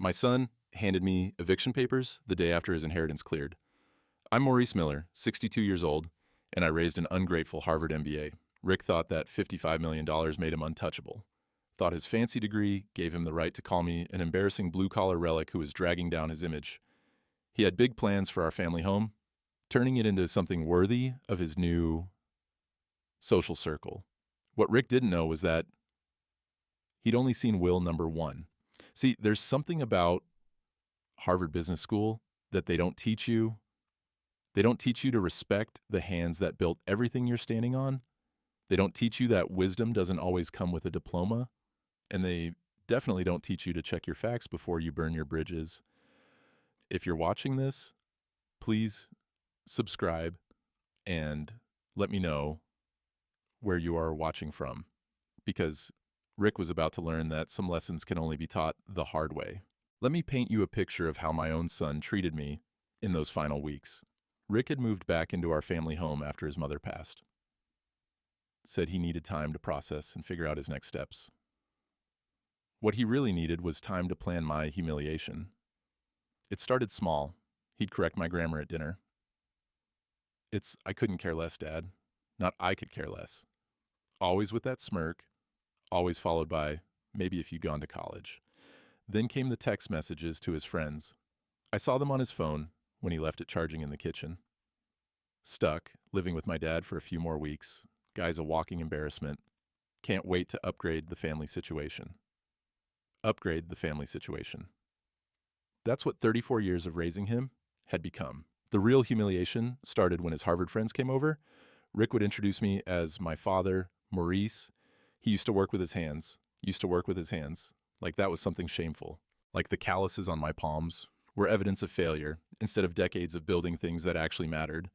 My son handed me eviction papers the day after his inheritance cleared. I'm Maurice Miller, 62 years old, and I raised an ungrateful Harvard MBA. Rick thought that $55 million made him untouchable. Thought his fancy degree gave him the right to call me an embarrassing blue-collar relic who was dragging down his image. He had big plans for our family home, turning it into something worthy of his new social circle. What Rick didn't know was that he'd only seen will number one. See, there's something about Harvard Business School that they don't teach you. They don't teach you to respect the hands that built everything you're standing on. They don't teach you that wisdom doesn't always come with a diploma. And they definitely don't teach you to check your facts before you burn your bridges. If you're watching this, please subscribe and let me know where you are watching from, because Rick was about to learn that some lessons can only be taught the hard way. Let me paint you a picture of how my own son treated me in those final weeks. Rick had moved back into our family home after his mother passed. Said he needed time to process and figure out his next steps. What he really needed was time to plan my humiliation. It started small. He'd correct my grammar at dinner. It's, "I couldn't care less, Dad." Not "I could care less." Always with that smirk, always followed by, "Maybe if you'd gone to college." Then came the text messages to his friends. I saw them on his phone when he left it charging in the kitchen. Stuck, living with my dad for a few more weeks. Guy's a walking embarrassment. Can't wait to upgrade the family situation. Upgrade the family situation. That's what 34 years of raising him had become. The real humiliation started when his Harvard friends came over. Rick would introduce me as my father, Maurice. He used to work with his hands. Like that was something shameful. Like the calluses on my palms were evidence of failure instead of decades of building things that actually mattered.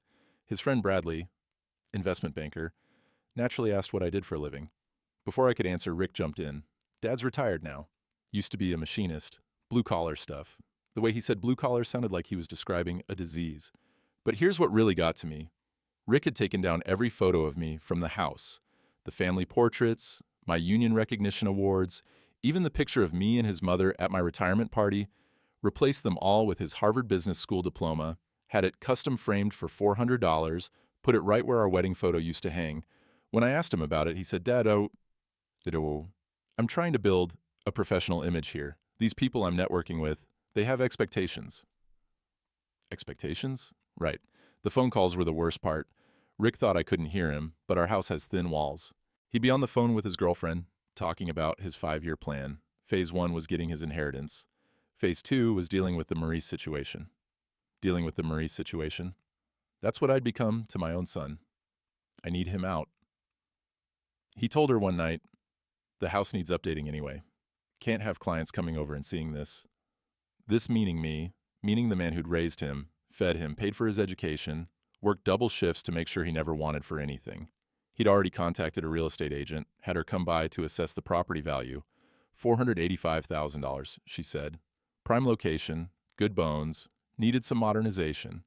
His friend Bradley, investment banker, naturally asked what I did for a living. Before I could answer, Rick jumped in. "Dad's retired now. Used to be a machinist. Blue-collar stuff." The way he said blue-collar sounded like he was describing a disease. But here's what really got to me. Rick had taken down every photo of me from the house. The family portraits, my union recognition awards, even the picture of me and his mother at my retirement party, replaced them all with his Harvard Business School diploma, had it custom framed for $400, put it right where our wedding photo used to hang. When I asked him about it, he said, "Dad, I'm trying to build a professional image here. These people I'm networking with, they have expectations." Expectations? Right. The phone calls were the worst part. Rick thought I couldn't hear him, but our house has thin walls. He'd be on the phone with his girlfriend, talking about his 5-year plan. Phase 1 was getting his inheritance. Phase 2 was dealing with the Maurice situation. That's what I'd become to my own son. I need him out. He told her one night, "The house needs updating anyway. Can't have clients coming over and seeing this." This meaning me, meaning the man who'd raised him, fed him, paid for his education, worked double shifts to make sure he never wanted for anything. He'd already contacted a real estate agent, had her come by to assess the property value. $485,000, she said. Prime location, good bones, needed some modernization.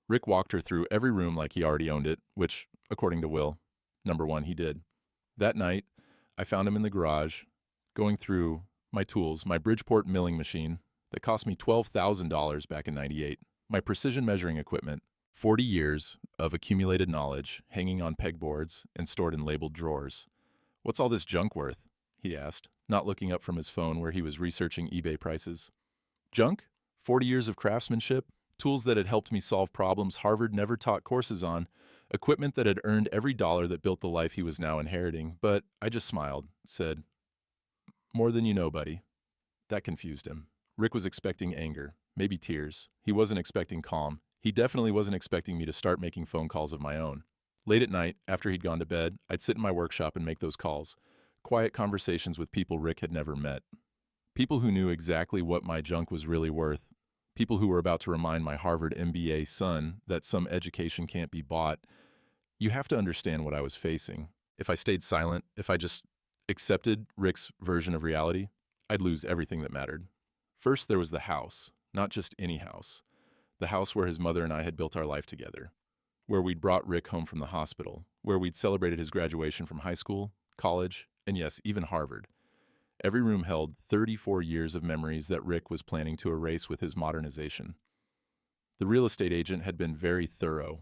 Rick walked her through every room like he already owned it, which, according to Will, number one, he did. That night, I found him in the garage, going through my tools, my Bridgeport milling machine that cost me $12,000 back in '98, my precision measuring equipment, 40 years of accumulated knowledge hanging on pegboards and stored in labeled drawers. "What's all this junk worth?" he asked, not looking up from his phone where he was researching eBay prices. Junk? 40 years of craftsmanship, tools that had helped me solve problems Harvard never taught courses on, equipment that had earned every dollar that built the life he was now inheriting. But I just smiled, said, "More than you know, buddy." That confused him. Rick was expecting anger, maybe tears. He wasn't expecting calm. He definitely wasn't expecting me to start making phone calls of my own. Late at night, after he'd gone to bed, I'd sit in my workshop and make those calls. Quiet conversations with people Rick had never met. People who knew exactly what my junk was really worth. People who were about to remind my Harvard MBA son that some education can't be bought. You have to understand what I was facing. If I stayed silent, if I just accepted Rick's version of reality, I'd lose everything that mattered. First, there was the house, not just any house. The house where his mother and I had built our life together. Where we'd brought Rick home from the hospital. Where we'd celebrated his graduation from high school, college, and yes, even Harvard. Every room held 34 years of memories that Rick was planning to erase with his modernization. The real estate agent had been very thorough.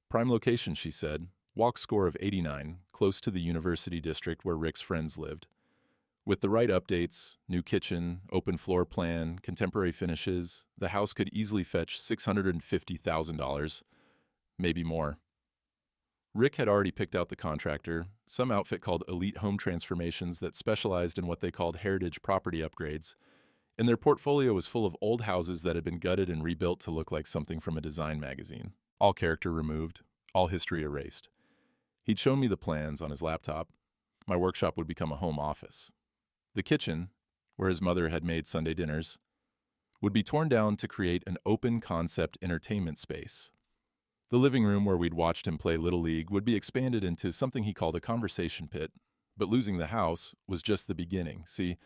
Prime location, she said. Walk score of 89, close to the university district where Rick's friends lived. With the right updates, new kitchen, open floor plan, contemporary finishes, the house could easily fetch $650,000, maybe more. Rick had already picked out the contractor, some outfit called Elite Home Transformations that specialized in what they called heritage property upgrades, and their portfolio was full of old houses that had been gutted and rebuilt to look like something from a design magazine. All character removed, all history erased. He'd shown me the plans on his laptop. My workshop would become a home office. The kitchen, where his mother had made Sunday dinners, would be torn down to create an open-concept entertainment space. The living room where we'd watched him play Little League would be expanded into something he called a conversation pit, but losing the house was just the beginning. See,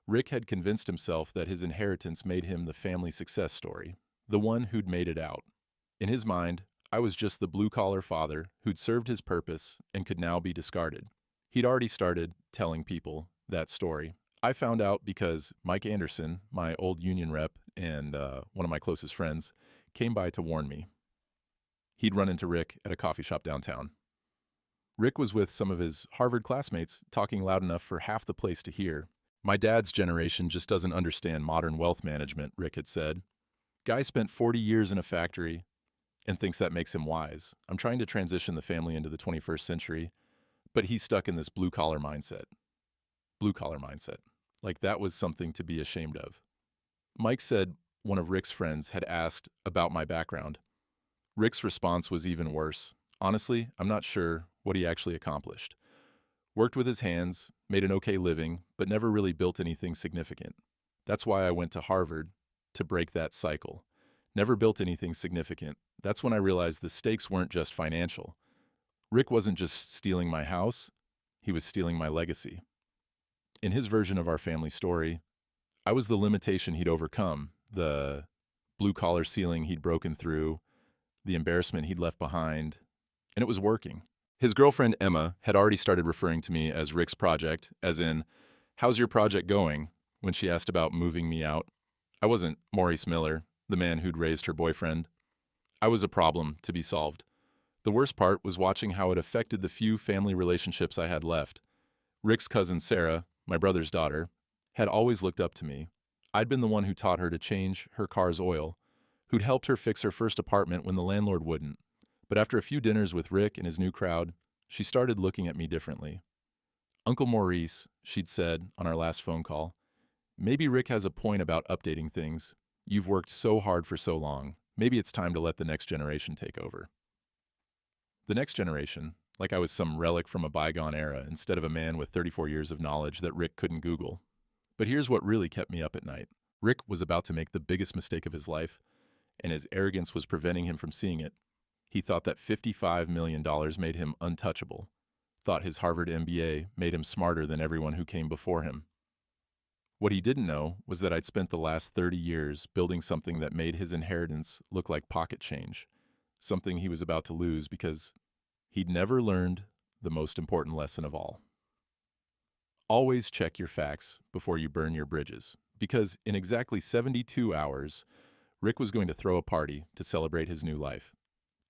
Rick had convinced himself that his inheritance made him the family success story, the one who'd made it out. In his mind, I was just the blue-collar father who'd served his purpose and could now be discarded. He'd already started telling people that story. I found out because Mike Anderson, my old union rep and one of my closest friends, came by to warn me. He'd run into Rick at a coffee shop downtown. Rick was with some of his Harvard classmates talking loud enough for half the place to hear. My dad's generation just doesn't understand modern wealth management, Rick had said. Guy spent 40 years in a factory and thinks that makes him wise. I'm trying to transition the family into the 21st century, but he's stuck in this blue-collar mindset. Blue-collar mindset. Like that was something to be ashamed of. Mike said one of Rick's friends had asked about my background. Rick's response was even worse. Honestly, I'm not sure what he actually accomplished. Worked with his hands, made an okay living, but never really built anything significant. That's why I went to Harvard, to break that cycle. Never built anything significant. That's when I realized the stakes weren't just financial. Rick wasn't just stealing my house, he was stealing my legacy. In his version of our family story, I was the limitation he'd overcome, the blue-collar ceiling he'd broken through, the embarrassment he'd left behind, and it was working. His girlfriend, Emma, had already started referring to me as Rick's project, as in, "How's your project going?" when she asked about moving me out. I wasn't Maurice Miller, the man who'd raised her boyfriend. I was a problem to be solved. The worst part was watching how it affected the few family relationships I had left. Rick's cousin Sarah, my brother's daughter, had always looked up to me. I'd been the one who taught her to change her car's oil, who'd helped her fix her first apartment when the landlord wouldn't. But after a few dinners with Rick and his new crowd, she started looking at me differently. "Uncle Maurice," she'd said on our last phone call, "maybe Rick has a point about updating things. You've worked so hard for so long. Maybe it's time to let the next generation take over." The next generation, like I was some relic from a bygone era instead of a man with 34 years of knowledge that Rick couldn't Google. But here's what really kept me up at night. Rick was about to make the biggest mistake of his life, and his arrogance was preventing him from seeing it. He thought that $55 million made him untouchable, thought his Harvard MBA made him smarter than everyone who came before him. What he didn't know was that I'd spent the last 30 years building something that made his inheritance look like pocket change, something he was about to lose because he'd never learned the most important lesson of all. Always check your facts before you burn your bridges, because in exactly 72 hours, Rick was going to throw a party to celebrate his new life.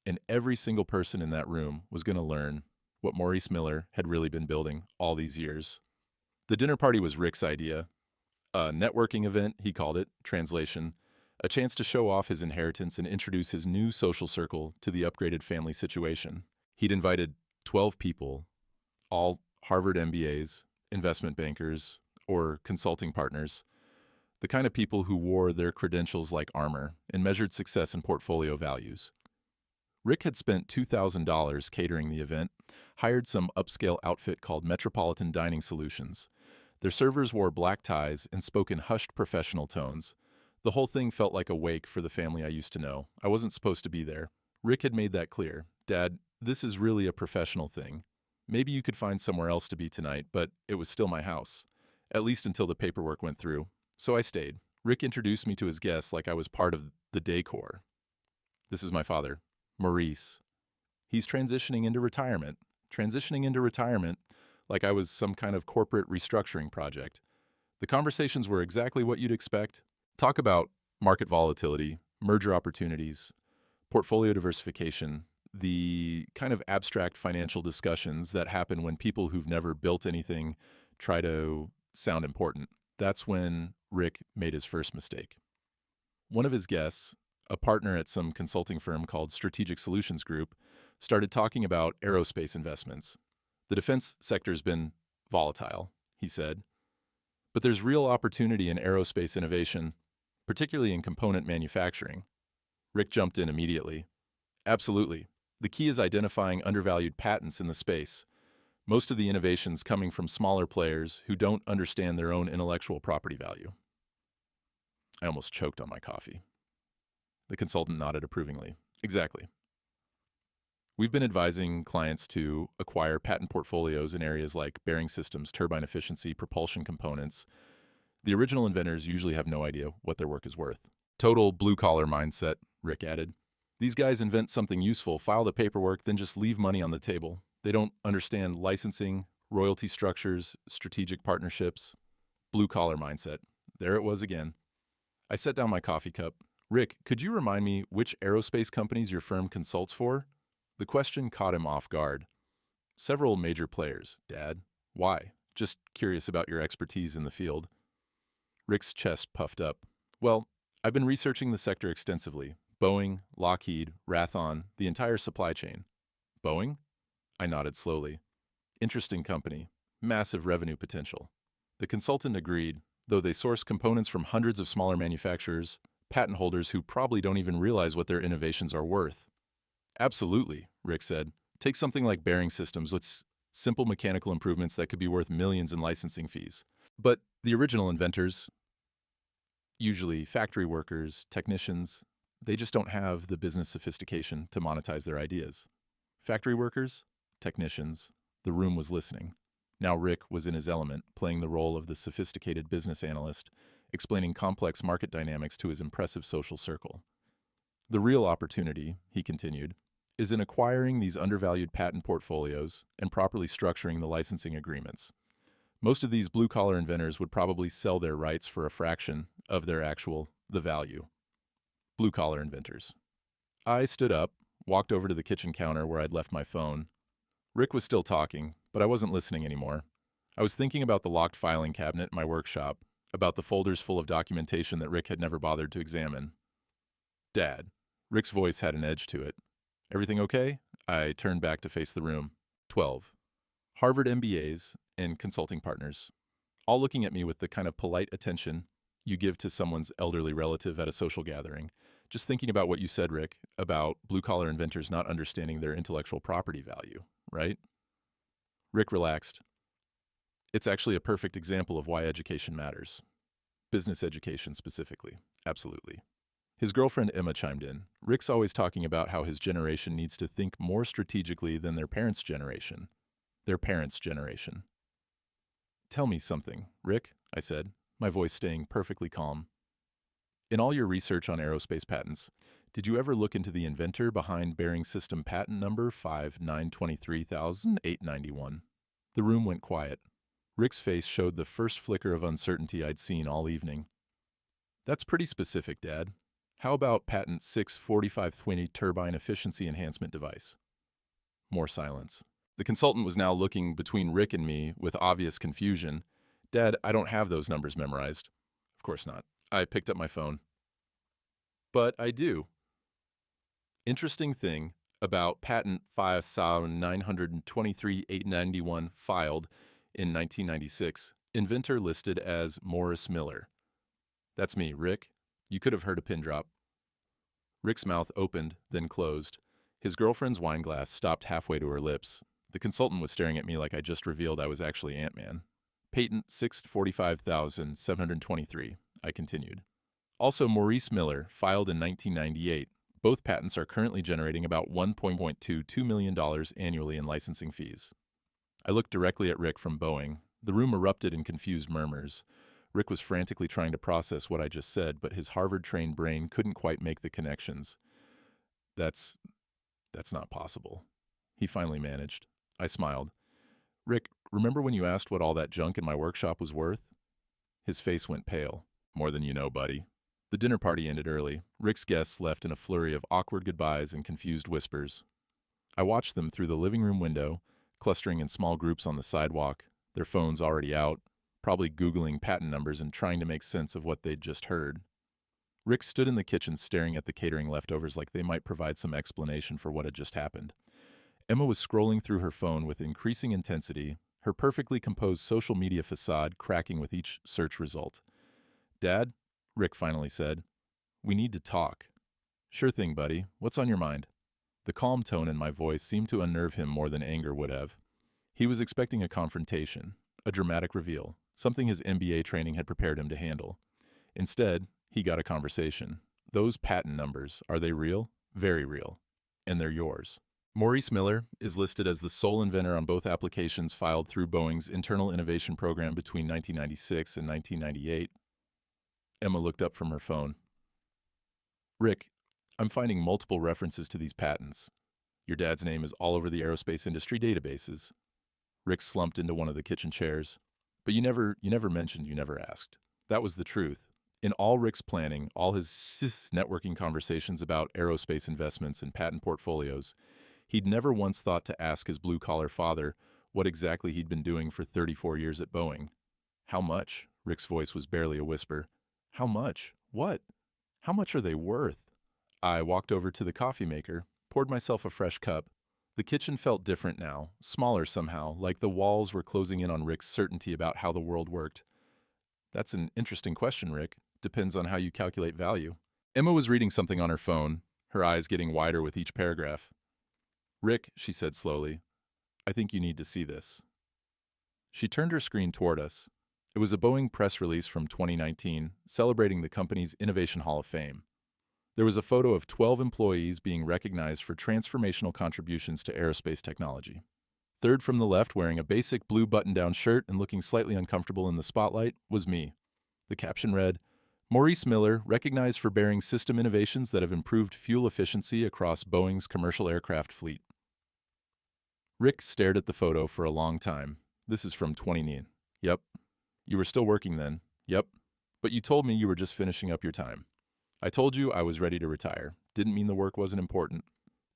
And every single person in that room was going to learn what Maurice Miller had really been building all these years. The dinner party was Rick's idea. A networking event, he called it, translation, a chance to show off his inheritance and introduce his new social circle to the upgraded family situation. He'd invited 12 people, all Harvard MBAs, investment bankers, or consulting partners, the kind of people who wore their credentials like armor and measured success in portfolio values. Rick had spent $2,000 catering the event, hired some upscale outfit called Metropolitan Dining Solutions. Their servers wore black ties and spoke in hushed professional tones. The whole thing felt like a wake for the family I used to know. I wasn't supposed to be there. Rick had made that clear. "Dad, this is really a professional thing. Maybe you could find somewhere else to be tonight, but it was still my house. At least until the paperwork went through." So I stayed. Rick introduced me to his guests like I was part of the decor. "This is my father, Maurice. He's transitioning into retirement like I was some kind of corporate restructuring project. The conversations were exactly what you'd expect. Talk about market volatility, merger opportunities, portfolio diversification, the kind of abstract financial discussions that happen when people who've never built anything try to sound important. That's when Rick made his first mistake. One of his guests, a partner at some consulting firm called Strategic Solutions Group, started talking about aerospace investments. The defense sector's been volatile, he said, but there's real opportunity in aerospace innovation, particularly in component manufacturing. Rick jumped in immediately. Absolutely. The key is identifying undervalued patents in the space. Most of the innovations coming from smaller players who don't understand their own intellectual property value. I almost choked on my coffee. The consultant nodded approvingly. Exactly. We've been advising clients to acquire patent portfolios in areas like bearing systems, turbine efficiency, propulsion components. The original inventors usually have no idea what their work is worth. Total blue-collar mindset, Rick added. These guys invent something useful, file the paperwork, then just leave money on the table. They don't understand licensing, royalty structures, strategic partnerships. Blue-collar mindset. There it was again. I set down my coffee cup. Rick, could you remind me which aerospace companies your firm consults for? The question caught him off guard. Several major players, Dad. Why? Just curious about your expertise in the field. Rick's chest puffed up. Well, I've been researching the sector extensively. Boeing, Lockheed, Raytheon, the entire supply chain. Boeing? I nodded slowly. Interesting company. Massive revenue potential. The consultant agreed, though they source components from hundreds of smaller manufacturers, patent holders who probably don't even realize what their innovations are worth. Absolutely, Rick said. Take something like bearing systems with simple mechanical improvements that could be worth millions in licensing fees. But the original inventors, usually factory workers, technicians, they just don't have the business sophistication to monetize their ideas. Factory workers, technicians, the room was listening. Now Rick was in his element, playing the role of the sophisticated business analyst, explaining complex market dynamics to his impressive social circle. The real opportunity, he continued, is in acquiring these undervalued patent portfolios and properly structuring the licensing agreements. Most of these blue-collar inventors would probably sell their rights for a fraction of the value. Blue-collar inventors. I stood up, walked over to the kitchen counter where I'd left my phone. Rick was still talking, but I wasn't listening anymore. I was thinking about the locked filing cabinet in my workshop, about the folders full of documentation that Rick had never bothered to examine. Dad. Rick's voice had an edge to it. Everything okay? I turned back to face the room. 12. Harvard MBAs and consulting partners, all looking at me with the kind of polite attention you give to someone's elderly relative at a social gathering. Just thinking about what you said, Rick, about blue-collar inventors not understanding their intellectual property value, right? Rick relaxed. It's actually a perfect example of why education matters. Business education specifically. Absolutely. His girlfriend Emma chimed in. Rick's always talking about how his generation needs to think more strategically than their parents' generation. Their parents' generation. Tell me something, Rick, I said, my voice staying perfectly calm. In all your research on aerospace patents, did you ever look into the inventor behind bearing system patent number 5923891? The room went quiet. Rick's face showed the first flicker of uncertainty I'd seen all evening. That's pretty specific, Dad. How about patent 64520 turbine efficiency enhancement device? More silence. The consultant was now looking between Rick and me with obvious confusion. Dad, I don't have those numbers memorized. Of course not. I picked up my phone. But I do. Interesting thing about patent 5923891 filed in 1996, inventor listed as Morris Miller. That's me, Rick. You could have heard a pin drop. Rick's mouth opened, then closed. His girlfriend's wine glass stopped halfway to her lips. The consultant was staring at me like I just revealed I was actually Ant-Man. Patent 645,723, I continued. Also Maurice Miller, filed in 1998. Both patents are currently generating about $1.22 million annually in licensing fees. I looked directly at Rick from Boeing. The room erupted in confused murmurs. Rick was frantically trying to process what I just said, but his Harvard-trained brain couldn't quite make the connections. That's not possible. He finally managed. I smiled. Rick, remember when you asked what all that junk in my workshop was worth? His face went pale. More than you know, buddy. The dinner party ended early. Rick's guests left in a flurry of awkward goodbyes and confused whispers. I watched them through the living room window, clustering in small groups on the sidewalk, their phones already out, probably Googling patent numbers and trying to make sense of what they'd just heard. Rick stood in the kitchen staring at the catering leftovers like they might provide some explanation for what had just happened. Emma was scrolling through her phone with increasing intensity, her perfectly composed social media facade cracking with each search result. "Dad," Rick finally said, "we need to talk." "Sure thing, buddy. What's on your mind?" The calm tone in my voice seemed to unnerve him more than anger would have. He was expecting a confrontation, a dramatic reveal, something his MBA training had prepared him to handle. Instead, he got a conversation. "Those patent numbers, are they real?" "Very real. And they're yours." Maurice Miller is listed as the sole inventor on both applications filed through Boeing's Internal Innovation Program between 1996 and 1998. Emma looked up from her phone. "Rick, I'm finding multiple references to these patents. Your dad's name is all over the aerospace industry databases." Rick slumped into one of the kitchen chairs. "But you never mentioned, you never asked." That was the truth. In all Rick's planning, all his networking conversations about aerospace investments and patent portfolios, he'd never once thought to ask his blue-collar father what exactly he'd been doing for 34 years at Boeing. "How much?" Rick's voice was barely a whisper. "How much? What? How much are they worth?" I walked over to the coffee maker, poured myself a fresh cup. The kitchen felt different now, smaller somehow, like the walls were closing in on Rick's certainty about how the world worked. "That's an interesting question, Rick. Depends on how you calculate value." Emma was reading something on her phone, her eyes getting wider with each paragraph. "Rick," she said slowly, "I think you need to see this." She turned her screen toward us. It was a Boeing press release from 2019, celebrating the company's Innovation Hall of Fame. There was a photo of 12 employees being recognized for transformational contributions to aerospace technology. Third from the left, wearing a basic blue button-down shirt and looking slightly uncomfortable in the spotlight, was me. The caption read, "Maurice Miller, recognized for bearing system innovations that have improved fuel efficiency across Boeing's commercial aircraft fleet." Rick stared at the photo for a long time. "This is from 2019. Yep. You were still working then. Yep. But you told me you were just finishing up your time." "I told you I was ready to retire. Didn't mean the work wasn't important."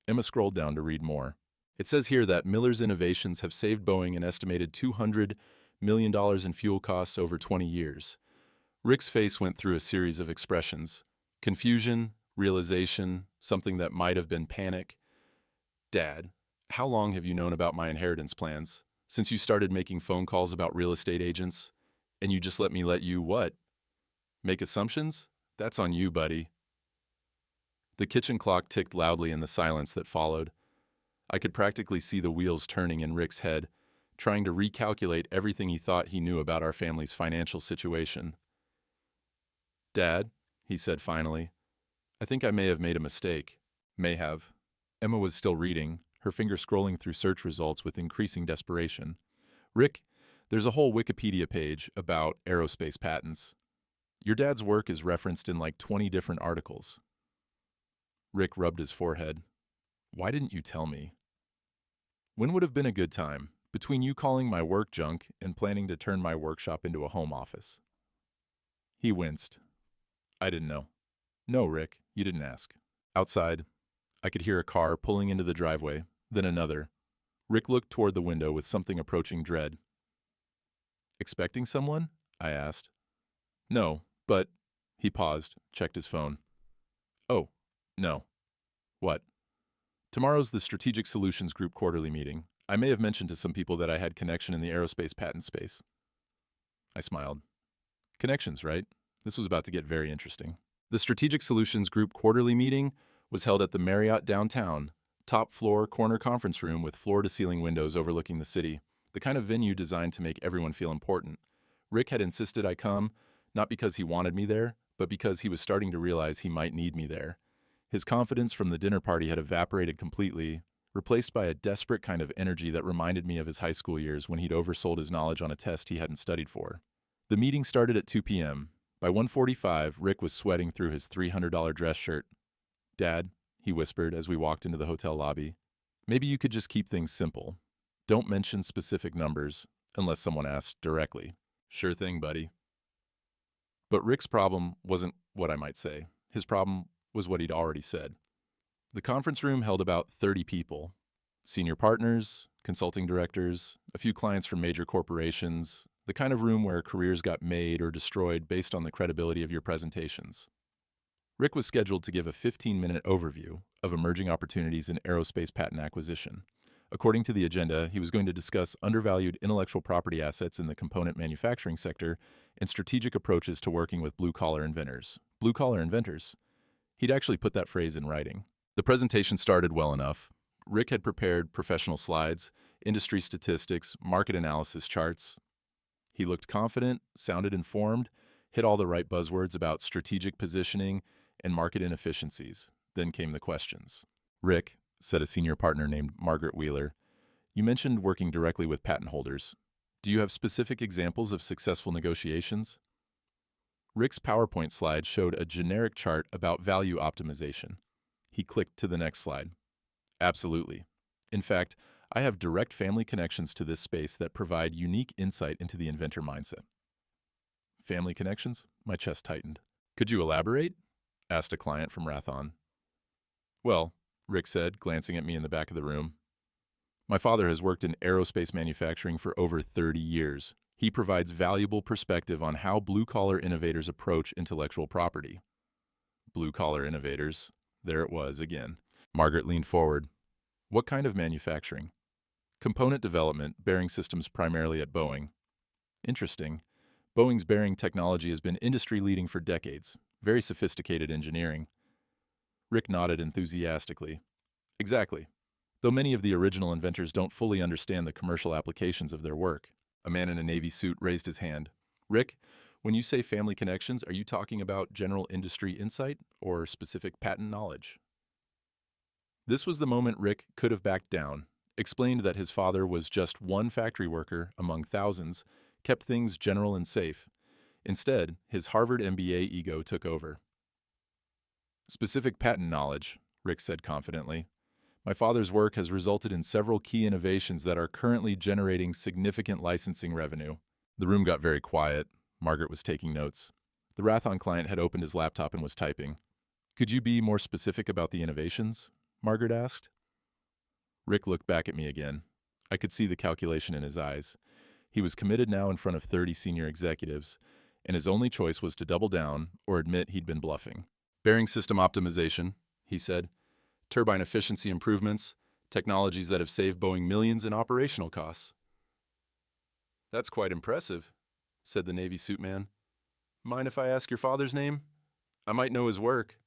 Emma scrolled down to read more. It says here that Miller's innovations have saved Boeing an estimated $200 million in fuel costs over 20 years. Rick's face went through a series of expressions. Confusion, realization, something that might have been panic. "Dad, how long have you known about my inheritance plans? Since you started making phone calls about real estate agents? And you just let me what? Make assumptions? That's on you, buddy." The kitchen clock ticked loudly in the silence that followed. I could practically see the wheels turning in Rick's head, trying to recalculate everything he thought he knew about our family's financial situation. "Dad," he said finally, "I think I may have made a mistake." "May have." Emma was still reading, her finger scrolling through search results with increasing desperation. "Rick, there's a whole Wikipedia page about aerospace patents. Your dad's work is referenced in like 20 different articles." Rick rubbed his forehead. "Why didn't you tell me?" "When would have been a good time, between you calling my work junk and planning to turn my workshop into a home office?" He winced. "I didn't know." "No, Rick, you didn't ask." Outside, I could hear a car pulling into the driveway, then another. Rick looked toward the window with something approaching dread. "Expecting someone?" I asked. "No, but—" He paused, checked his phone. "Oh, no. What?" "Tomorrow's the Strategic Solutions Group quarterly meeting. I may have mentioned to some people that I had connection in the aerospace patent space." I smiled. Connections, right? This was about to get very interesting. The Strategic Solutions Group quarterly meeting was held at the Marriott downtown, top floor corner conference room with floor-to-ceiling windows overlooking the city, the kind of venue designed to make everyone feel important. Rick had insisted I come, not because he wanted me there, but because he was starting to realize he might need me there. His confidence from the dinner party had evaporated completely, replaced by a desperate kind of energy that reminded me of his high school years when he'd oversold his knowledge on a test he hadn't studied for. The meeting started at 2 p.m. By 1:45, Rick was sweating through his $300 dress shirt. "Dad," he whispered as we walked into the hotel lobby, "maybe you could just keep things simple. Don't mention specific numbers, unless someone asks directly." "Sure thing, buddy." But Rick's problem wasn't what I might say. His problem was what he'd already said. The conference room held about 30 people: senior partners, consulting directors, a few clients from major corporations, the kind of room where careers got made or destroyed based on the credibility of your presentations. Rick was scheduled to give a 15-minute overview of emerging opportunities in aerospace patent acquisition. According to the agenda, he was going to discuss undervalued intellectual property assets in the component manufacturing sector and strategic approaches to working with blue-collar inventors. Blue-collar inventors? He'd actually put that phrase in writing. The presentation started well enough. Rick had prepared professional slides, industry statistics, market analysis charts. He looked confident, sounded informed, hit all the right buzzwords about strategic positioning and market inefficiencies. Then came the questions. "Rick," said a senior partner named Margaret Wheeler, "you mentioned working directly with patent holders. Do you have specific examples of successful negotiations?" Rick's PowerPoint slide showed a generic chart about value optimization. He clicked to the next slide. "Absolutely. In fact, I have direct family connections to this space that provide unique insight into the inventor mindset." Family connections? My chest tightened. "Could you elaborate?" asked a client from Rathon. "Well," Rick said, glancing at me in the back of the room, "my father has worked in aerospace manufacturing for over 30 years. He provides valuable perspective on how blue-collar innovators approach intellectual property." Blue-collar innovators. There it was again. Margaret leaned forward. "What kind of manufacturing?" "Component development, bearing systems primarily at Boeing." "Interesting. Boeing's bearing technology has been industry-leading for decades. Very sophisticated engineering." Rick nodded enthusiastically. "Exactly. Though many of the original inventors don't fully understand the commercial applications of their work." A man in a Navy suit raised his hand. "Rick, when you say family connections, are you talking about general industry insight or specific patent knowledge?" This was the moment Rick could have backed down, explained that his father was just one factory worker among thousands, kept things general and safe. Instead, his Harvard MBA ego took over. "Specific patent knowledge," Rick said confidently. "My father's work has resulted in several key innovations that are currently generating significant licensing revenue." The room got very quiet. Margaret was taking notes. The Rathon client had opened his laptop and was typing. "Could you be more specific about the innovations?" Margaret asked. Rick looked back at me again. I could see the calculation in his eyes. He was committed now in front of 30 senior executives, and his only choice was to double down or admit he'd been bluffing. "Bearing system optimization," he said. "Turbine efficiency improvements, technologies that have saved Boeing millions in operational costs." "That's quite impressive," said the Navy suit man. "Mind if I ask your father's name? I might know his work."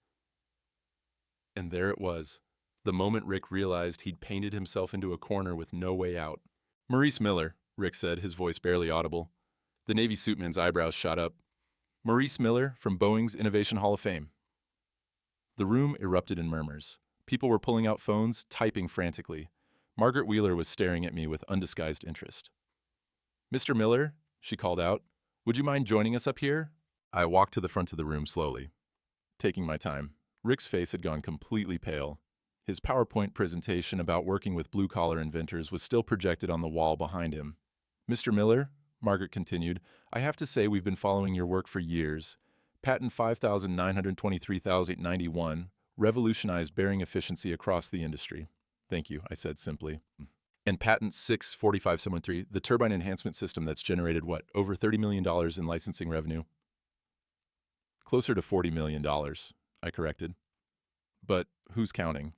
And there it was, the moment Rick realized he'd painted himself into a corner with no way out. "Maurice Miller," Rick said, his voice barely audible. The Navy suitman's eyebrows shot up. "Maurice Miller from Boeing's Innovation Hall of Fame." The room erupted in murmurs. People were pulling out phones, typing frantically. Margaret Wheeler was staring at me with undisguised interest. "Mr. Miller," she called out, "would you mind joining us up here?" I walked to the front of the room slowly, taking my time. Rick's face had gone completely pale. His PowerPoint presentation about working with blue-collar inventors was still projected on the wall behind him. "Mr. Miller," Margaret continued, "I have to say we've been following your work for years. Patent 5,923,091 revolutionized bearing efficiency across the industry." "Thank you," I said simply. "And patent 64573, the turbine enhancement system that's generated what, over $30 million in licensing revenue?" "Closer to $40 million, I corrected. "But who's counting?"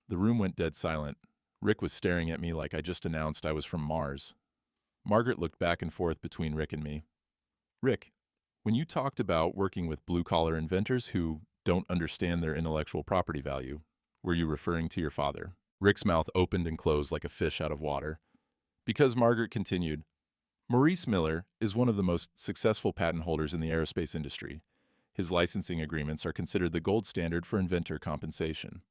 The room went dead silent. Rick was staring at me like I just announced I was from Mars. Margaret looked back and forth between Rick and me. "Rick, when you talked about working with blue-collar inventors who don't understand their intellectual property value, were you referring to your father?" Rick's mouth opened and closed like a fish out of water. Because Margaret continued, "Maurice Miller is one of the most successful patent holders in the aerospace industry. His licensing agreements are considered the gold standard for inventor compensation."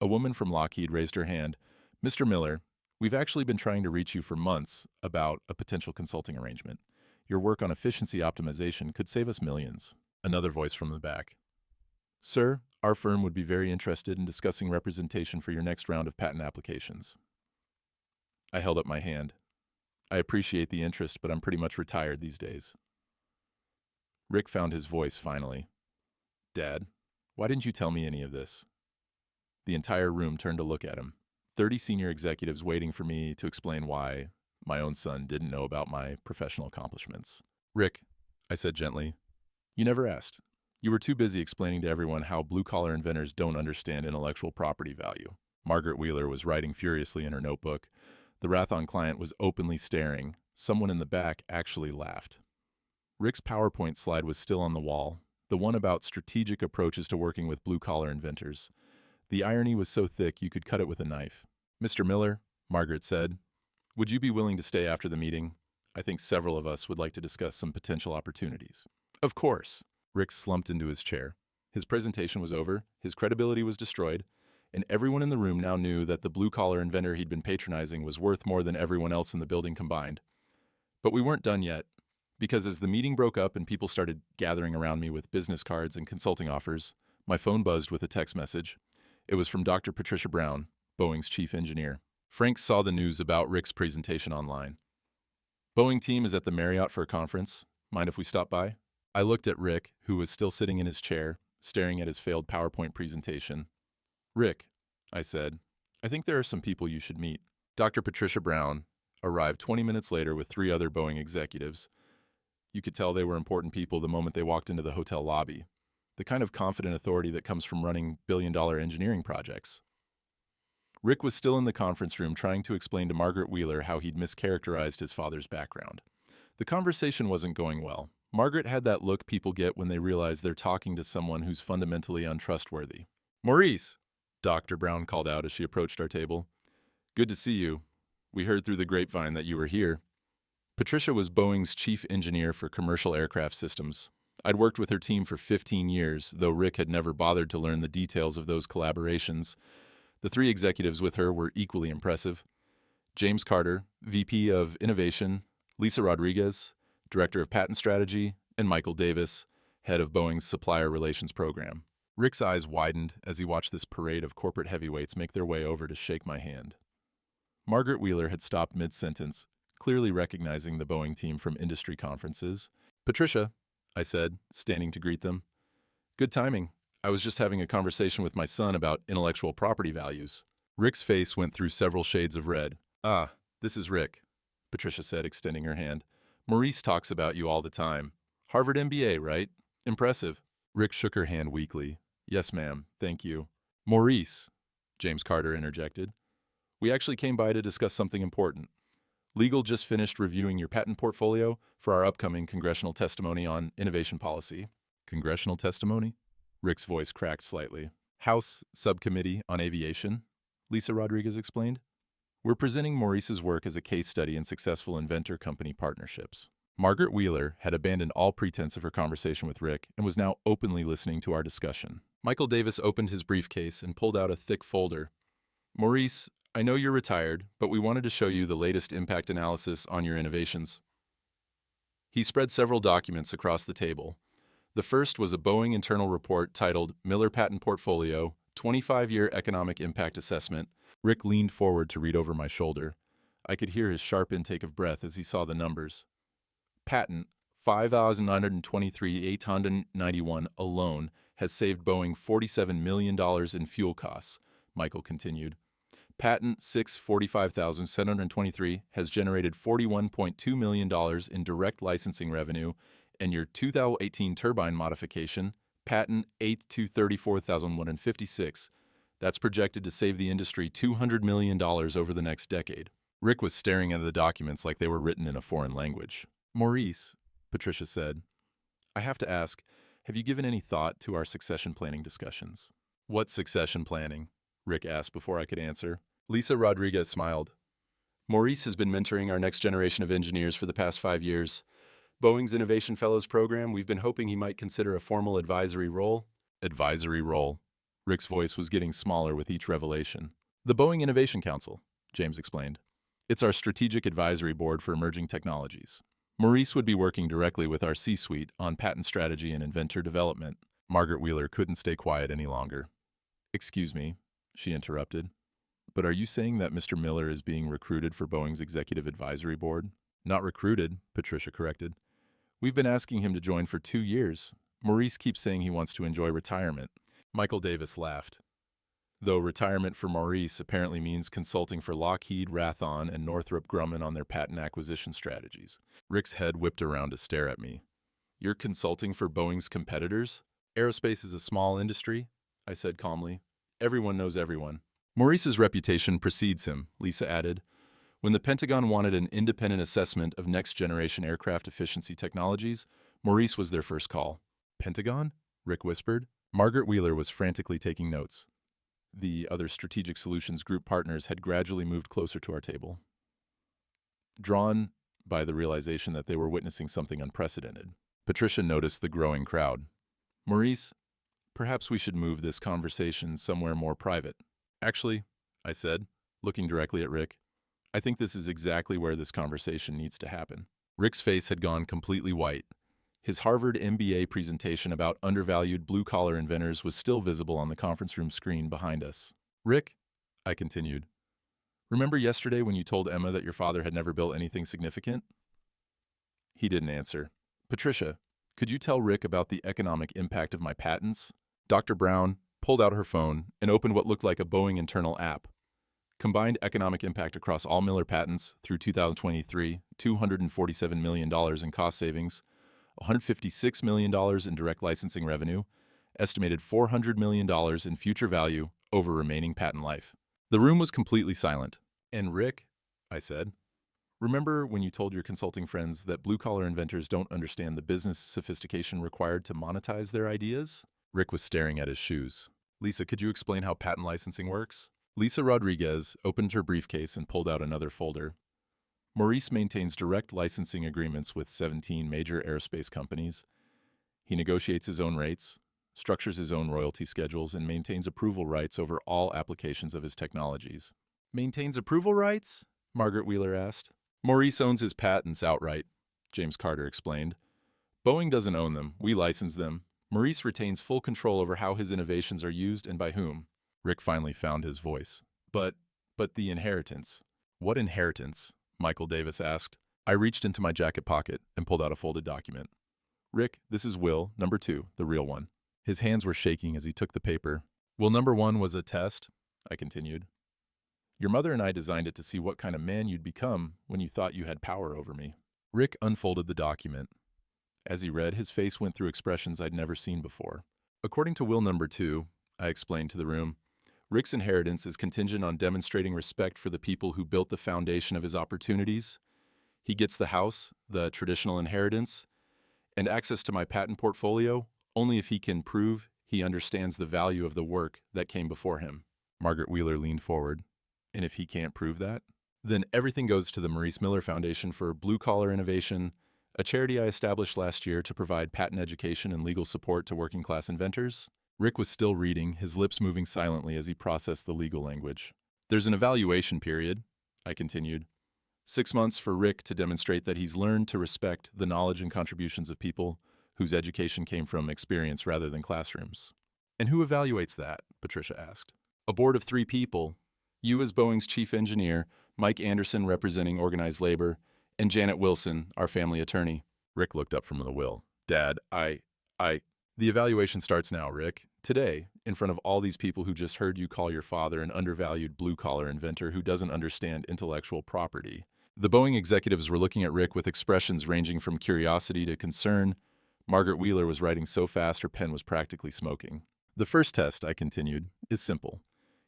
A woman from Lockheed raised her hand. "Mr. Miller, we've actually been trying to reach you for months about a potential consulting arrangement. Your work on efficiency optimization could save us millions." Another voice from the back. "Sir, our firm would be very interested in discussing representation for your next round of patent applications." I held up my hand. "I appreciate the interest, but I'm pretty much retired these days." Rick found his voice finally. Dad, why didn't you tell me any of this? The entire room turned to look at him. 30 senior executives waiting for me to explain why my own son didn't know about my professional accomplishments. Rick, I said gently, you never asked. You were too busy explaining to everyone how blue-collar inventors don't understand intellectual property value. Margaret Wheeler was writing furiously in her notebook. The Rathon client was openly staring. Someone in the back actually laughed. Rick's PowerPoint slide was still on the wall, the one about strategic approaches to working with blue-collar inventors. The irony was so thick you could cut it with a knife. Mr. Miller, Margaret said, would you be willing to stay after the meeting? I think several of us would like to discuss some potential opportunities. Of course. Rick slumped into his chair. His presentation was over, his credibility was destroyed, and everyone in the room now knew that the blue-collar inventor he'd been patronizing was worth more than everyone else in the building combined. But we weren't done yet, because as the meeting broke up and people started gathering around me with business cards and consulting offers, my phone buzzed with a text message. It was from Dr. Patricia Brown, Boeing's chief engineer. Frank saw the news about Rick's presentation online. Boeing team is at the Marriott for a conference. Mind if we stop by? I looked at Rick, who was still sitting in his chair, staring at his failed PowerPoint presentation. Rick, I said, I think there are some people you should meet. Dr. Patricia Brown arrived 20 minutes later with 3 other Boeing executives. You could tell they were important people the moment they walked into the hotel lobby. The kind of confident authority that comes from running billion-dollar engineering projects. Rick was still in the conference room trying to explain to Margaret Wheeler how he'd mischaracterized his father's background. The conversation wasn't going well. Margaret had that look people get when they realize they're talking to someone who's fundamentally untrustworthy. Maurice, Dr. Brown called out as she approached our table. Good to see you. We heard through the grapevine that you were here. Patricia was Boeing's chief engineer for commercial aircraft systems. I'd worked with her team for 15 years, though Rick had never bothered to learn the details of those collaborations. The 3 executives with her were equally impressive. James Carter, VP of Innovation, Lisa Rodriguez, Director of Patent Strategy, and Michael Davis, head of Boeing's Supplier Relations Program. Rick's eyes widened as he watched this parade of corporate heavyweights make their way over to shake my hand. Margaret Wheeler had stopped mid-sentence, clearly recognizing the Boeing team from industry conferences. Patricia, I said, standing to greet them. Good timing. I was just having a conversation with my son about intellectual property values. Rick's face went through several shades of red. Ah, this is Rick, Patricia said, extending her hand. Maurice talks about you all the time. Harvard MBA, right? Impressive. Rick shook her hand weakly. Yes, ma'am. Thank you. Maurice, James Carter interjected. We actually came by to discuss something important. Legal just finished reviewing your patent portfolio for our upcoming congressional testimony on innovation policy. Congressional testimony? Rick's voice cracked slightly. House Subcommittee on Aviation, Lisa Rodriguez explained. We're presenting Maurice's work as a case study in successful inventor-company partnerships. Margaret Wheeler had abandoned all pretense of her conversation with Rick and was now openly listening to our discussion. Michael Davis opened his briefcase and pulled out a thick folder. Maurice, I know you're retired, but we wanted to show you the latest impact analysis on your innovations. He spread several documents across the table. The first was a Boeing internal report titled Miller Patent Portfolio, 25-Year Economic Impact Assessment. Rick leaned forward to read over my shoulder. I could hear his sharp intake of breath as he saw the numbers. Patent 5,923,891 alone has saved Boeing $47 million in fuel costs, Michael continued. Patent 645,723 has generated $41.2 million in direct licensing revenue, and your 2018 turbine modification, Patent 8,234,156, that's projected to save the industry $200 million over the next decade. Rick was staring at the documents like they were written in a foreign language. Maurice, Patricia said, I have to ask, have you given any thought to our succession planning discussions? What succession planning? Rick asked before I could answer. Lisa Rodriguez smiled. Maurice has been mentoring our next generation of engineers for the past 5 years. Boeing's Innovation Fellows program, we've been hoping he might consider a formal advisory role. Advisory role? Rick's voice was getting smaller with each revelation. The Boeing Innovation Council, James explained. It's our strategic advisory board for emerging technologies. Maurice would be working directly with our C-suite on patent strategy and inventor development. Margaret Wheeler couldn't stay quiet any longer. Excuse me, she interrupted. But are you saying that Mr. Miller is being recruited for Boeing's executive advisory board? Not recruited, Patricia corrected. We've been asking him to join for 2 years. Maurice keeps saying he wants to enjoy retirement. Michael Davis laughed. Though retirement for Maurice apparently means consulting for Lockheed, Rathon, and Northrop Grumman on their patent acquisition strategies. Rick's head whipped around to stare at me. You're consulting for Boeing's competitors? Aerospace is a small industry, I said calmly. Everyone knows everyone. Maurice's reputation precedes him, Lisa added. When the Pentagon wanted an independent assessment of next-generation aircraft efficiency technologies, Maurice was their first call. Pentagon? Rick whispered. Margaret Wheeler was frantically taking notes. The other Strategic Solutions Group partners had gradually moved closer to our table. Drawn by the realization that they were witnessing something unprecedented, Patricia noticed the growing crowd. Maurice, perhaps we should move this conversation somewhere more private. Actually, I said, looking directly at Rick, I think this is exactly where this conversation needs to happen. Rick's face had gone completely white. His Harvard MBA presentation about undervalued blue-collar inventors was still visible on the conference room screen behind us. Rick, I continued, remember yesterday when you told Emma that your father had never built anything significant? He didn't answer. Patricia, could you tell Rick about the economic impact of my patents? Dr. Brown pulled out her phone and opened what looked like a Boeing internal app. Combined economic impact across all Miller patents through 2023, $247 million in cost savings, $156 million in direct licensing revenue, estimated $400 million in future value over remaining patent life. The room was completely silent. And Rick, I said, remember when you told your consulting friends that blue-collar inventors don't understand the business sophistication required to monetize their ideas? Rick was staring at his shoes. Lisa, could you explain how patent licensing works? Lisa Rodriguez opened her briefcase and pulled out another folder. Maurice maintains direct licensing agreements with 17 major aerospace companies. He negotiates his own rates, structures his own royalty schedules, and maintains approval rights over all applications of his technologies. Maintains approval rights? Margaret Wheeler asked. Maurice owns his patents outright, James Carter explained. Boeing doesn't own them, we license them. Maurice retains full control over how his innovations are used and by whom. Rick finally found his voice. But the inheritance. What inheritance? Michael Davis asked. I reached into my jacket pocket and pulled out a folded document. Rick, this is Will, number 2, the real one. His hands were shaking as he took the paper. Will number 1 was a test, I continued. Your mother and I designed it to see what kind of man you'd become when you thought you had power over me. Rick unfolded the document. As he read, his face went through expressions I'd never seen before. According to Will number 2, I explained to the room, Rick's inheritance is contingent on demonstrating respect for the people who built the foundation of his opportunities. He gets the house, the traditional inheritance, and access to my patent portfolio only if he can prove he understands the value of the work that came before him. Margaret Wheeler leaned forward. And if he can't prove that? Then everything goes to the Maurice Miller Foundation for Blue Collar Innovation, a charity I established last year to provide patent education and legal support to working-class inventors. Rick was still reading, his lips moving silently as he processed the legal language. There's an evaluation period, I continued. 6 months for Rick to demonstrate that he's learned to respect the knowledge and contributions of people whose education came from experience rather than classrooms. And who evaluates that? Patricia asked. A board of 3 people. You as Boeing's chief engineer, Mike Anderson representing organized labor, and Janet Wilson, our family attorney. Rick looked up from the will. Dad, The evaluation starts now, Rick. Today, in front of all these people who just heard you call your father an undervalued blue-collar inventor who doesn't understand intellectual property. The Boeing executives were looking at Rick with expressions ranging from curiosity to concern. Margaret Wheeler was writing so fast her pen was practically smoking. The first test, I continued, is simple.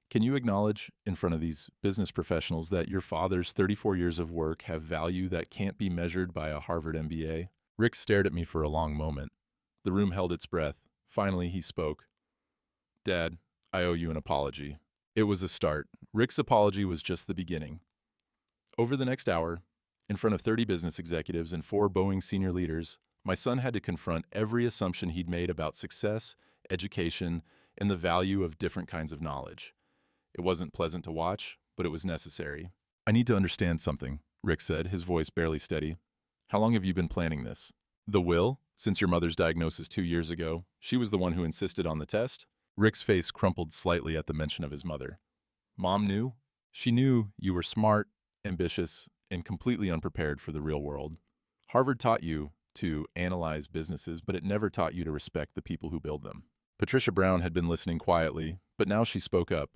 Can you acknowledge, in front of these business professionals, that your father's 34 years of work have value that can't be measured by a Harvard MBA? Rick stared at me for a long moment. The room held its breath. Finally, he spoke. Dad, I owe you an apology. It was a start. Rick's apology was just the beginning. Over the next hour, in front of 30 business executives and 4 Boeing senior leaders, my son had to confront every assumption he'd made about success, education, and the value of different kinds of knowledge. It wasn't pleasant to watch, but it was necessary. I need to understand something, Rick said, his voice barely steady. How long have you been planning this? The will? Since your mother's diagnosis 2 years ago, she was the one who insisted on the test? Rick's face crumpled slightly at the mention of his mother. Mom knew? She knew you were smart, ambitious, and completely unprepared for the real world. Harvard taught you to analyze businesses, but it never taught you to respect the people who build them. Patricia Brown had been listening quietly, but now she spoke up.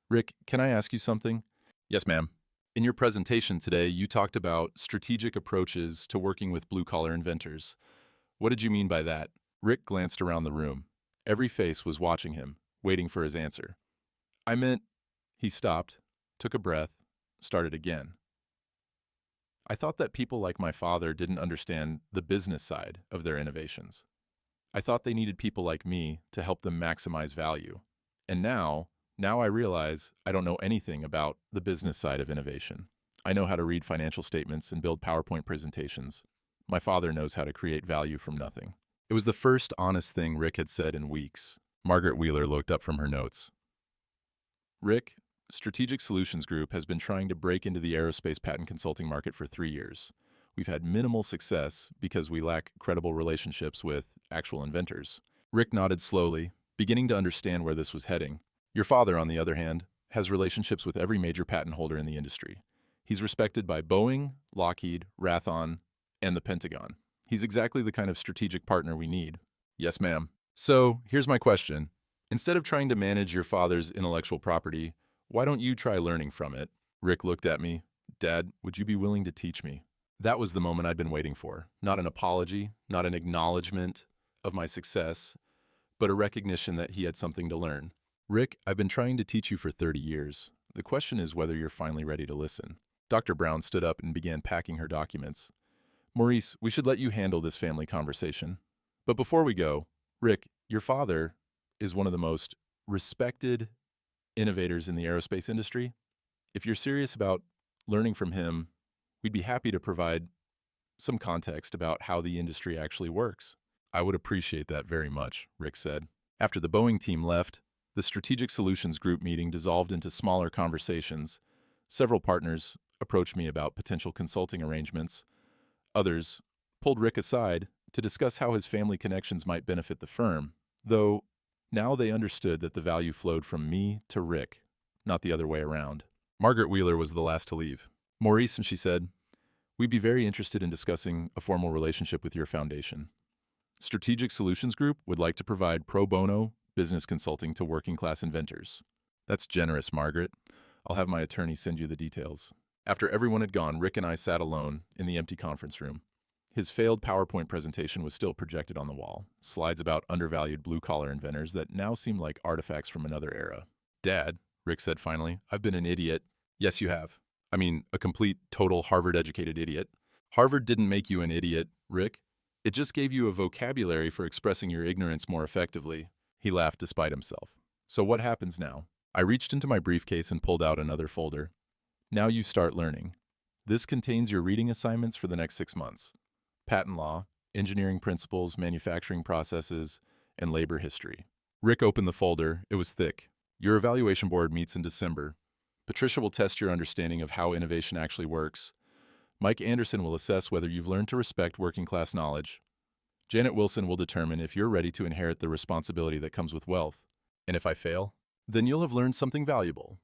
Rick, can I ask you something? Yes, ma'am. In your presentation today, you talked about strategic approaches to working with blue-collar inventors. What did you mean by that? Rick glanced around the room. Every face was watching him, waiting for his answer. I meant... He stopped, took a breath, started again. I thought that people like my father didn't understand the business side of their innovations. I thought they needed people like me to help them maximize value. And now I realize I don't know anything about the business side of innovation. I know how to read financial statements and build PowerPoint presentations. My father knows how to create value from nothing. It was the first honest thing Rick had said in weeks. Margaret Wheeler looked up from her notes. Rick, Strategic Solutions Group has been trying to break into the aerospace patent consulting market for 3 years. We've had minimal success because we lack credible relationships with actual inventors. Rick nodded slowly, beginning to understand where this was heading. Your father, on the other hand, has relationships with every major patent holder in the industry. He's respected by Boeing, Lockheed, Raytheon, and the Pentagon. He's exactly the kind of strategic partner we need. Yes, ma'am. So, here's my question. Instead of trying to manage your father's intellectual property, why don't you try learning from it? Rick looked at me. Dad, would you be willing to teach me? That was the moment I'd been waiting for. Not an apology, not an acknowledgement of my success, but a recognition that he had something to learn. Rick, I've been trying to teach you for 30 years. The question is whether you're finally ready to listen. Dr. Brown stood up and began packing her documents. Maurice, we should let you handle this family conversation. But before we go, Rick, your father is one of the most respected innovators in the aerospace industry. If you're serious about learning from him, we'd be happy to provide some context about how the industry actually works. I would appreciate that very much, Rick said. After the Boeing team left, the Strategic Solutions Group meeting dissolved into smaller conversations. Several partners approached me about potential consulting arrangements. Others pulled Rick aside to discuss how his family connections might benefit the firm, though now they understood that the value flowed from me to Rick, not the other way around. Margaret Wheeler was the last to leave. Maurice, she said, we'd be very interested in discussing a formal relationship with your foundation. Strategic Solutions Group would like to provide pro bono business consulting to working-class inventors. That's generous, Margaret. I'll have my attorney send you the details. After everyone had gone, Rick and I sat alone in the empty conference room. His failed PowerPoint presentation was still projected on the wall, slides about undervalued blue-collar inventors that now seemed like artifacts from another era. Dad, Rick said finally, I've been an idiot. Yes, you have. I mean, a complete, total Harvard-educated idiot. Harvard didn't make you an idiot, Rick. It just gave you a vocabulary for expressing your ignorance more effectively. He laughed despite himself. So what happens now? I reached into my briefcase and pulled out another folder. Now you start learning. This contains your reading assignments for the next 6 months. Patent law, engineering principles, manufacturing processes, and labor history. Rick opened the folder. It was thick. Your evaluation board meets in December. Patricia will test your understanding of how innovation actually works. Mike Anderson will assess whether you've learned to respect working-class knowledge. Janet Wilson will determine if you're ready to inherit the responsibility that comes with wealth. And if I fail, then you'll have learned something valuable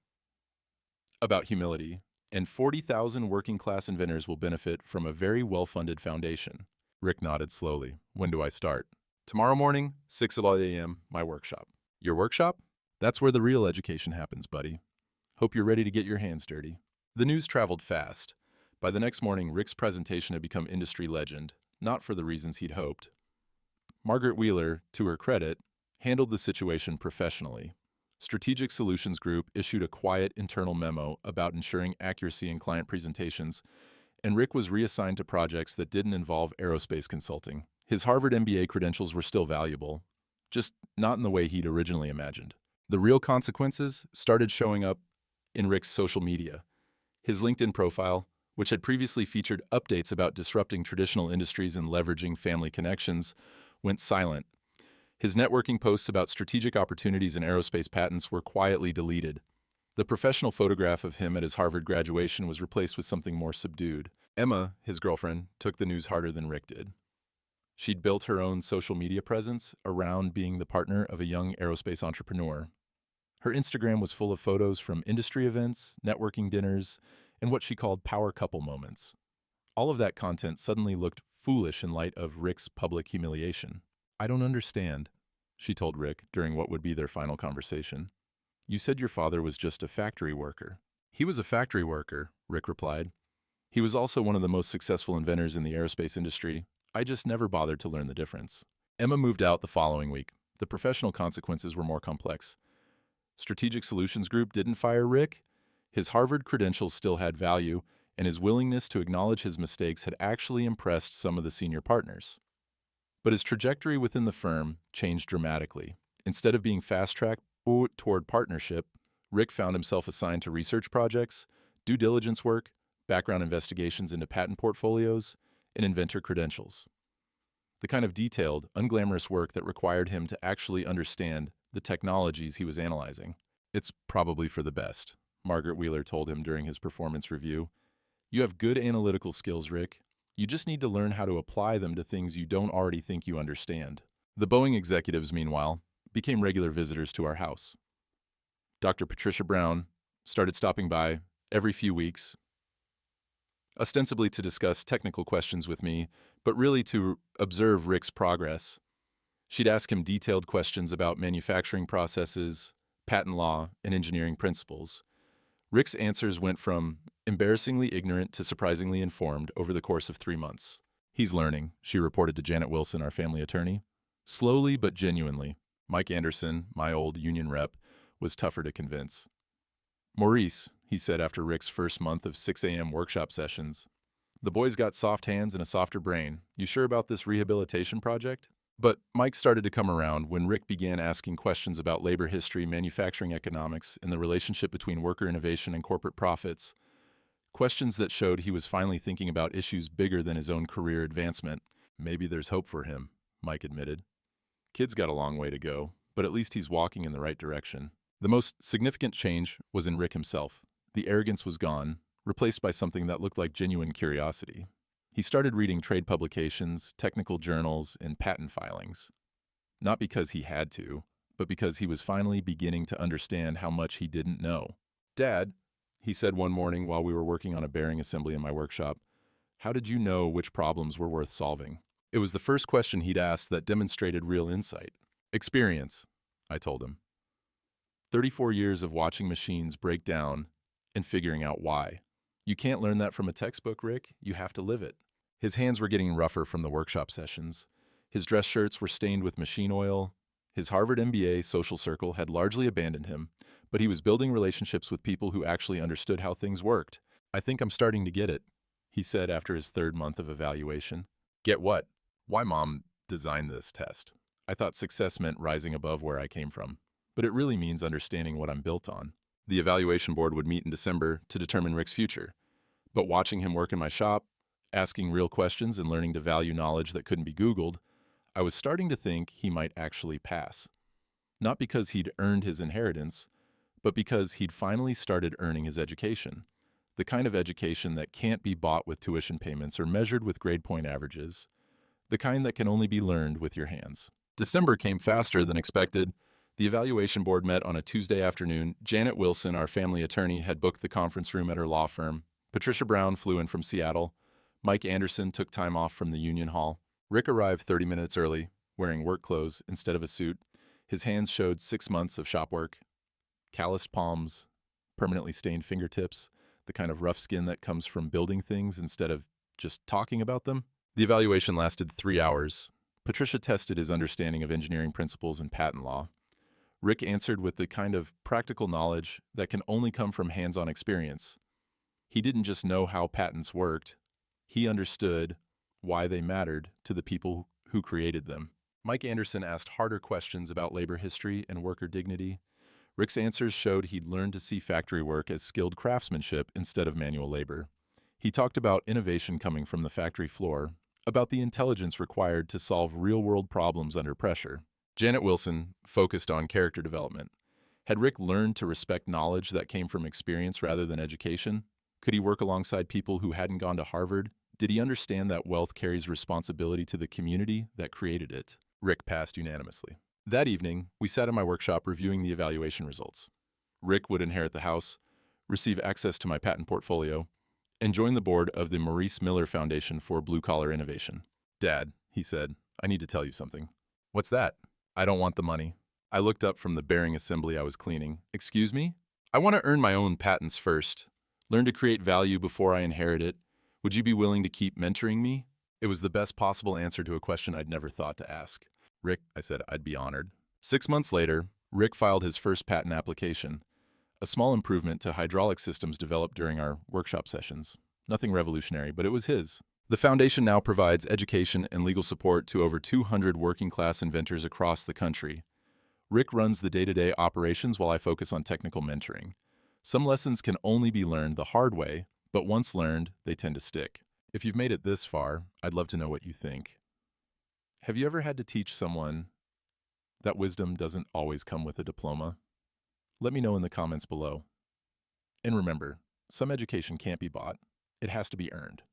about humility, and 40,000 working-class inventors will benefit from a very well-funded foundation. Rick nodded slowly. When do I start? Tomorrow morning, 6 a.m., my workshop. Your workshop? That's where the real education happens, buddy. Hope you're ready to get your hands dirty. The news traveled fast. By the next morning, Rick's presentation had become industry legend, not for the reasons he'd hoped. Margaret Wheeler, to her credit, handled the situation professionally. Strategic Solutions Group issued a quiet internal memo about ensuring accuracy in client presentations, and Rick was reassigned to projects that didn't involve aerospace consulting. His Harvard MBA credentials were still valuable, just not in the way he'd originally imagined. The real consequences started showing up in Rick's social media. His LinkedIn profile, which had previously featured updates about disrupting traditional industries and leveraging family connections, went silent. His networking posts about strategic opportunities in aerospace patents were quietly deleted. The professional photograph of him at his Harvard graduation was replaced with something more subdued. Emma, his girlfriend, took the news harder than Rick did. She'd built her own social media presence around being the partner of a young aerospace entrepreneur. Her Instagram was full of photos from industry events, networking dinners, and what she called power couple moments. All of that content suddenly looked foolish in light of Rick's public humiliation. "I don't understand," she told Rick during what would be their final conversation. "You said your father was just a factory worker." "He was a factory worker," Rick replied. "He was also one of the most successful inventors in the aerospace industry. I just never bothered to learn the difference." Emma moved out the following week. The professional consequences were more complex. Strategic Solutions Group didn't fire Rick. His Harvard credentials still had value, and his willingness to acknowledge his mistakes had actually impressed some of the senior partners. But his trajectory within the firm changed dramatically. Instead of being fast-tracked toward partnership, Rick found himself assigned to research projects, due diligence work, background investigations into patent portfolios, and inventor credentials. The kind of detailed, unglamorous work that required him to actually understand the technologies he was analyzing. "It's probably for the best," Margaret Wheeler told him during his performance review. "You have good analytical skills, Rick. You just need to learn how to apply them to things you don't already think you understand." The Boeing executives, meanwhile, became regular visitors to our house. Dr. Patricia Brown started stopping by every few weeks, ostensibly to discuss technical questions with me, but really to observe Rick's progress. She'd ask him detailed questions about manufacturing processes, patent law, and engineering principles. Rick's answers went from embarrassingly ignorant to surprisingly informed over the course of 3 months. "He's learning," she reported to Janet Wilson, our family attorney. "Slowly but genuinely." Mike Anderson, my old union rep, was tougher to convince. "Maurice," he said after Rick's first month of 6 a.m. workshop sessions, "the boy's got soft hands and a softer brain. You sure about this rehabilitation project?" But Mike started to come around when Rick began asking questions about labor history, manufacturing economics, and the relationship between worker innovation and corporate profits. Questions that showed he was finally thinking about issues bigger than his own career advancement. "Maybe there's hope for him," Mike admitted. "Kid's got a long way to go, but at least he's walking in the right direction." The most significant change was in Rick himself. The arrogance was gone, replaced by something that looked like genuine curiosity. He started reading trade publications, technical journals, and patent filings. Not because he had to, but because he was finally beginning to understand how much he didn't know. "Dad," he said one morning while we were working on a bearing assembly in my workshop, "how did you know which problems were worth solving?" It was the first question he'd asked that demonstrated real insight. "Experience," I told him. 34 years of watching machines break down and figuring out why. "You can't learn that from a textbook, Rick. You have to live it." His hands were getting rougher from the workshop sessions. His dress shirts were stained with machine oil. His Harvard MBA social circle had largely abandoned him, but he was building relationships with people who actually understood how things worked. "I think I'm starting to get it," he said after his 3rd month of evaluation. "Get what?" "Why Mom designed this test. I thought success meant rising above where I came from, but it really means understanding what I'm built on." The evaluation board would meet in December to determine Rick's future. But watching him work in my shop, asking real questions and learning to value knowledge that couldn't be Googled, I was starting to think he might actually pass. Not because he'd earned his inheritance, but because he'd finally started earning his education. The kind of education that can't be bought with tuition payments or measured with grade point averages. The kind that can only be learned with your hands. December came faster than expected. The evaluation board met on a Tuesday afternoon. Janet Wilson, our family attorney, had booked the conference room at her law firm. Patricia Brown flew in from Seattle. Mike Anderson took time off from the Union Hall. Rick arrived 30 minutes early, wearing work clothes instead of a suit. His hands showed 6 months of shop work. Calloused palms, permanently stained fingertips, the kind of rough skin that comes from building things instead of just talking about them. The evaluation lasted 3 hours. Patricia tested his understanding of engineering principles and patent law. Rick answered with the kind of practical knowledge that can only come from hands-on experience. He didn't just know how patents worked. He understood why they mattered to the people who created them. Mike Anderson asked harder questions about labor history and worker dignity. Rick's answers showed he'd learned to see factory work as skilled craftsmanship instead of manual labor. He talked about innovation coming from the factory floor, about the intelligence required to solve real-world problems under pressure. Janet Wilson focused on character development. Had Rick learned to respect knowledge that came from experience rather than education? Could he work alongside people who hadn't gone to Harvard? Did he understand that wealth carries responsibility to the community that created it? Rick passed unanimously. That evening, we sat in my workshop reviewing the evaluation results. Rick would inherit the house, receive access to my patent portfolio, and join the board of the Maurice Miller Foundation for Blue Collar Innovation. Dad, he said, I need to tell you something. What's that? I don't want the money. I looked up from the bearing assembly I was cleaning. Excuse me? I want to earn my own patents first. Learn to create value before I inherit it. Would you be willing to keep mentoring me? It was the best possible answer to a question I'd never thought to ask. Rick, I said, I'd be honored. 6 months later, Rick filed his first patent application, a small improvement to hydraulic systems developed during our workshop sessions. Nothing revolutionary, but it was his. The foundation now provides education and legal support to over 200 working-class inventors across the country. Rick runs the day-to-day operations while I focus on technical mentoring. Some lessons can only be learned the hard way, but once learned, they tend to stick. If you've made it this far, I'd love to know what you think. Have you ever had to teach someone that wisdom doesn't always come with a diploma? Let me know in the comments below. And remember, some education can't be bought. It has to be earned.